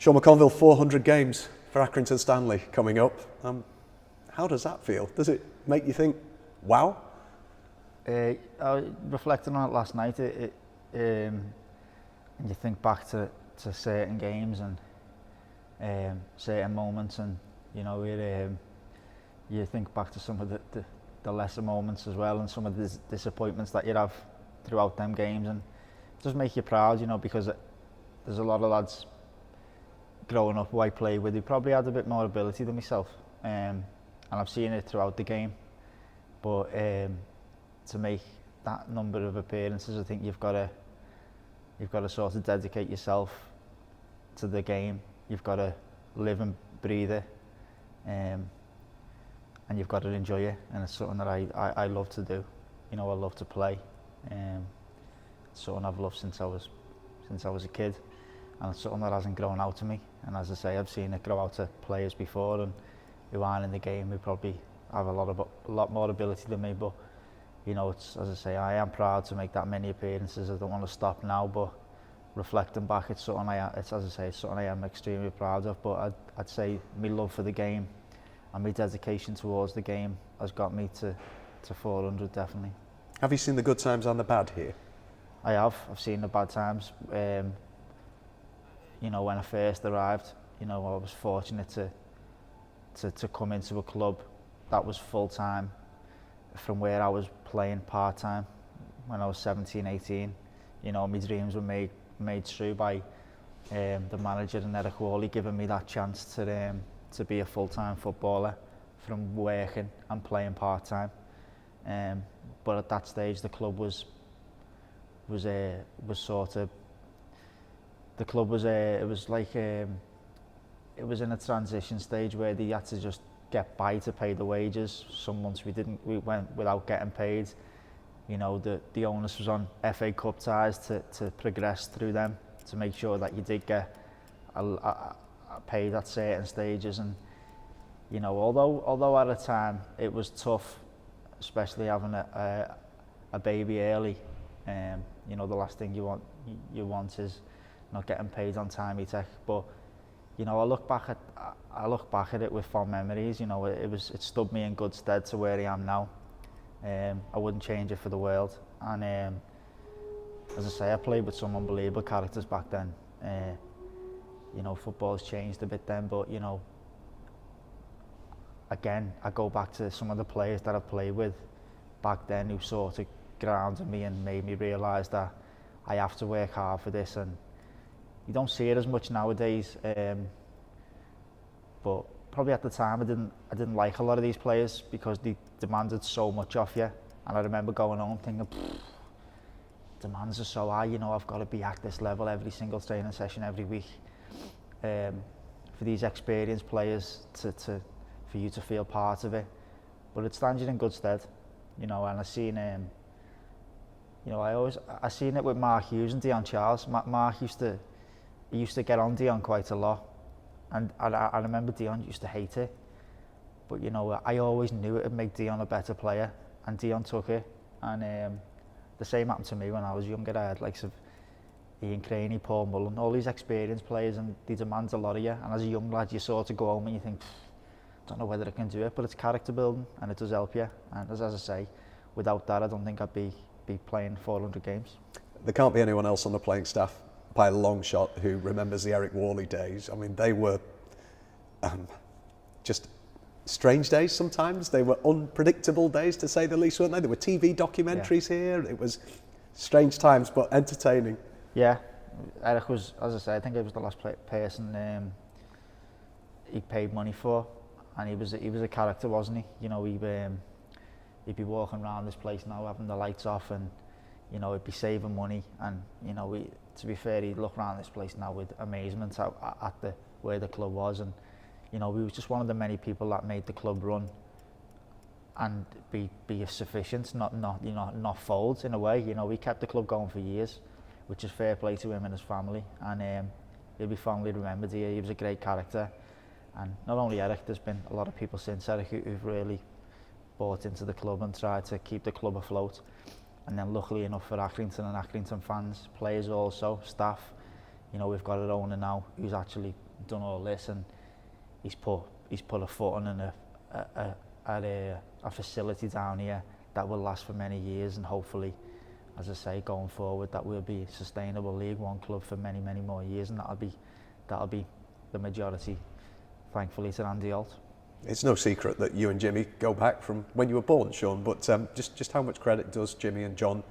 Sean McConville, 400 games for Accrington Stanley coming up. How does that feel? Does it make you think, wow? I was reflecting on it last night, and you think back to certain games and certain moments, and you think back to some of the lesser moments as well, and some of the disappointments that you'd have throughout them games, and it does make you proud, because there's a lot of lads growing up who I played with who probably had a bit more ability than myself, and I've seen it throughout the game. But to make that number of appearances, I think you've got to sort of dedicate yourself to the game. You've got to live and breathe it, and you've got to enjoy it. And it's something that I love to do. I love to play. It's something I've loved since I was a kid, and it's something that hasn't grown out of me. And as I say, I've seen it grow out to players before and who aren't in the game, who probably have a lot more ability than me. But it's, as I say, I am proud to make that many appearances. I don't want to stop now, but reflecting back, it's something it's something I am extremely proud of. But I'd say my love for the game and my dedication towards the game has got me to 400 definitely. Have you seen the good times and the bad here? I have. I've seen the bad times. When I first arrived, I was fortunate to come into a club that was full time from where I was playing part time when I was 17, 18. My dreams were made true by the manager and Eric Worley giving me that chance to be a full time footballer from working and playing part time. But at that stage, the club was in a transition stage where they had to just get by to pay the wages. Some months we went without getting paid. The onus was on FA Cup ties to progress through them, to make sure that you did get paid at certain stages. And although at the time it was tough, especially having a baby early, the last thing you want is not getting paid on time, but I look back at it with fond memories. It stood me in good stead to where I am now. I wouldn't change it for the world. And as I say, I played with some unbelievable characters back then. Football's changed a bit then, but again, I go back to some of the players that I played with back then who sort of grounded me and made me realise that I have to work hard for this. And you don't see it as much nowadays, but probably at the time I didn't like a lot of these players because they demanded so much off you. And I remember going home thinking, demands are so high, I've got to be at this level every single training session every week. For these experienced players for you to feel part of it, but it stands you in good stead, and I've seen I seen it with Mark Hughes and Dion Charles. Mark used to get on Dion quite a lot, and I remember Dion used to hate it, but I always knew it would make Dion a better player, and Dion took it. And the same happened to me when I was younger. I had likes of Ian Craney, Paul Mullin, all these experienced players, and they demand a lot of you. And as a young lad, you sort of go home and you think, don't know whether I can do it, but it's character building and it does help you. And as I say, without that, I don't think I'd be playing 400 games. There can't be anyone else on the playing staff by a long shot who remembers the Eric Worley days. I mean, they were just strange days sometimes. They were unpredictable days, to say the least, weren't they? There were TV documentaries here. It was strange times, but entertaining. Yeah, Eric was, as I say, I think he was the last person he paid money for, and he was a character, wasn't he? He'd be walking around this place now having the lights off, and he'd be saving money, and to be fair, he'd look around this place now with amazement at where the club was, and he was just one of the many people that made the club run and be sufficient, not fold in a way. He kept the club going for years, which is fair play to him and his family, and he'll be fondly remembered here. He was a great character, and not only Eric, there's been a lot of people since Eric who've really bought into the club and tried to keep the club afloat. And then luckily enough for Accrington and Accrington fans, players also, staff, we've got an owner now who's actually done all this, and he's put a foot on a facility down here that will last for many years, and hopefully, as I say, going forward, that will be a sustainable League One club for many, many more years, and that'll be the majority, thankfully, to Andy Holt. It's no secret that you and Jimmy go back from when you were born, Sean, but just how much credit does Jimmy and John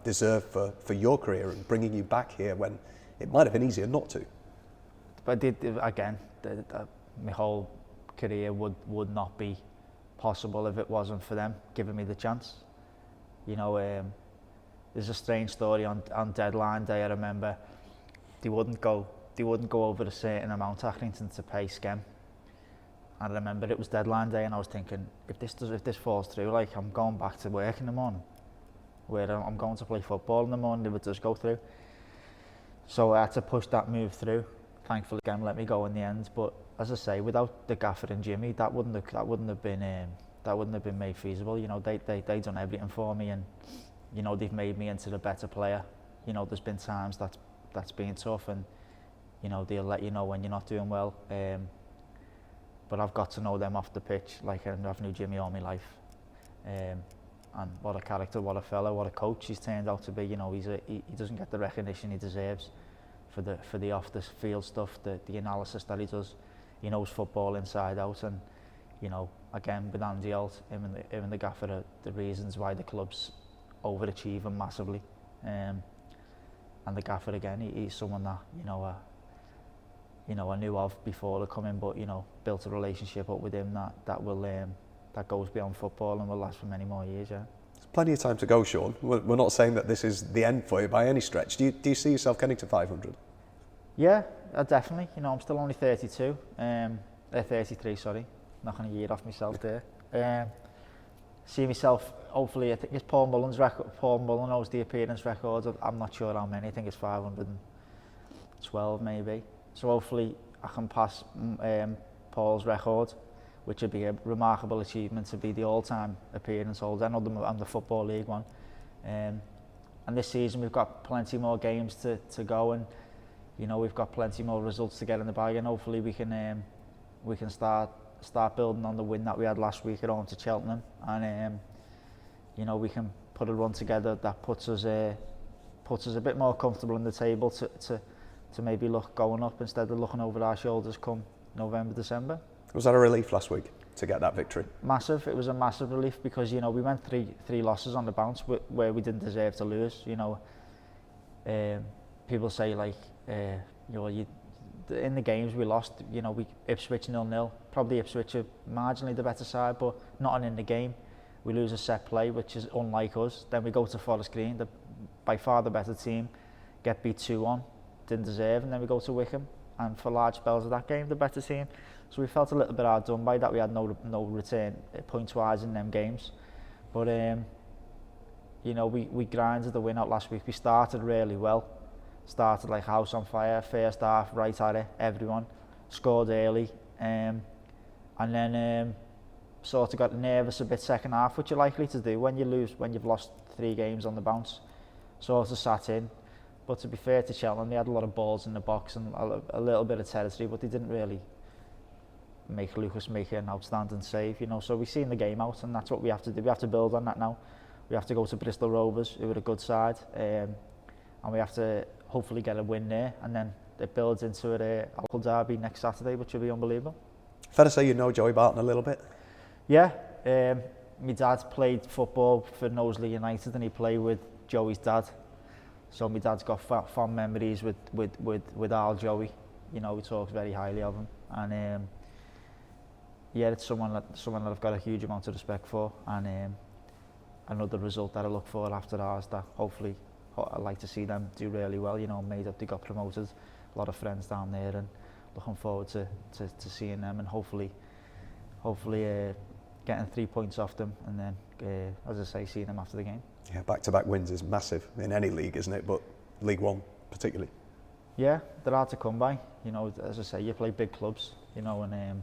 deserve for your career and bringing you back here when it might have been easier not to? But again, my whole career would not be possible if it wasn't for them giving me the chance. You know, there's a strange story on deadline day. I remember they wouldn't go over a certain amount, Accrington, to pay Skem. And I remember it was deadline day, and I was thinking, if this falls through, like, I'm going back to work in the morning, where I'm going to play football in the morning if it does go through. So I had to push that move through. Thankfully, Skem let me go in the end. But as I say, without the gaffer and Jimmy, that wouldn't have been made feasible. You know, they done everything for me, and you know, they've made me into a better player. You know, there's been times that's been tough, and you know, they'll let you know when you're not doing well. But I've got to know them off the pitch, like I've knew Jimmy all my life. And what a character, what a fella, what a coach he's turned out to be. You know, he doesn't get the recognition he deserves for the off the field stuff, the analysis that he does. He knows football inside out, and you know, again with Andy Holt, him and the gaffer are the reasons why the club's overachieving massively. And the gaffer again, he's someone that I knew of before the coming, but you know, built a relationship up with him that goes beyond football and will last for many more years. Yeah. There's plenty of time to go, Sean. We're not saying that this is the end for you by any stretch. Do you see yourself getting to 500? Yeah, definitely. You know, I'm still only 32. 33, sorry. Knocking a year off myself there. See myself, hopefully, I think it's Paul Mullin's record. Paul Mullin knows the appearance records. I'm not sure how many. I think it's 512 maybe. So hopefully I can pass Paul's record, which would be a remarkable achievement to be the all-time appearance holder. I know I'm the Football League one. And this season we've got plenty more games to go, and you know, we've got plenty more results to get in the bag, and hopefully we can start building on the win that we had last week at home to Cheltenham, and you know, we can put a run together that puts us a bit more comfortable in the table to maybe look going up instead of looking over our shoulders come November, December. Was that a relief last week to get that victory? Massive. It was a massive relief because, you know, we went three losses on the bounce where we didn't deserve to lose. You know, people say like, you know, in the games we lost, you know, Ipswich 0-0. Probably Ipswich are marginally the better side, but not in the game. We lose a set play, which is unlike us. Then we go to Forest Green, by far the better team, get beat 2-1, didn't deserve, and then we go to Wickham, and for large spells of that game, the better team. So we felt a little bit hard done by that. We had no return point-wise in them games. But, you know, we grinded the win out last week. We started really well. Started like house on fire, first half, right at it, everyone. Scored early. And then sort of got nervous a bit second half, which you're likely to do when you've lost 3 games on the bounce. Sort of sat in. But to be fair to Cheltenham, they had a lot of balls in the box and a little bit of territory, but they didn't really make Lucas make an outstanding save, you know. So we've seen the game out, and that's what we have to do. We have to build on that now. We have to go to Bristol Rovers, who are a good side, and we have to hopefully get a win there, and then it builds into a local derby next Saturday, which will be unbelievable. Fair to say you know Joey Barton a little bit? Yeah. My dad played football for Knowsley United, and he played with Joey's dad. So my dad's got fond memories with our Joey. You know, he talks very highly of him, and yeah, it's someone that I've got a huge amount of respect for, and another result that I look for after ours, that hopefully I'd like to see them do really well. You know, made up, they got promoted, a lot of friends down there, and looking forward to seeing them, and hopefully getting 3 points off them, and then as I say, seeing them after the game. Yeah, back-to-back wins is massive in any league, isn't it? But League One particularly. Yeah, they're hard to come by. You know, as I say, you play big clubs, you know, and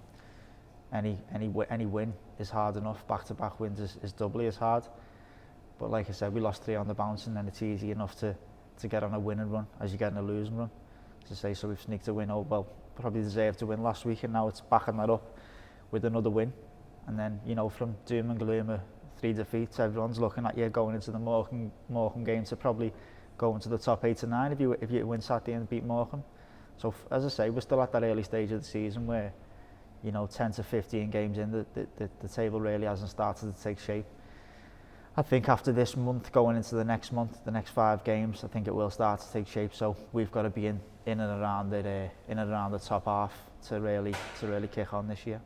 any win is hard enough. Back-to-back wins is doubly as hard. But like I said, we lost 3 on the bounce, and then it's easy enough to get on a winning run as you get in a losing run. As I say, so we've sneaked a win over. Well, probably deserved to win last week, and now it's backing that up with another win. And then, you know, from doom and gloom of 3 defeats, everyone's looking at you going into the Morecambe game to probably go into the top 8 or 9 if you win Saturday and beat Morecambe. So as I say, we're still at that early stage of the season where, you know, 10 to 15 games in, the table really hasn't started to take shape. I think after this month, going into the next month, the next 5 games, I think it will start to take shape. So we've got to be in and around the top half to really kick on this year.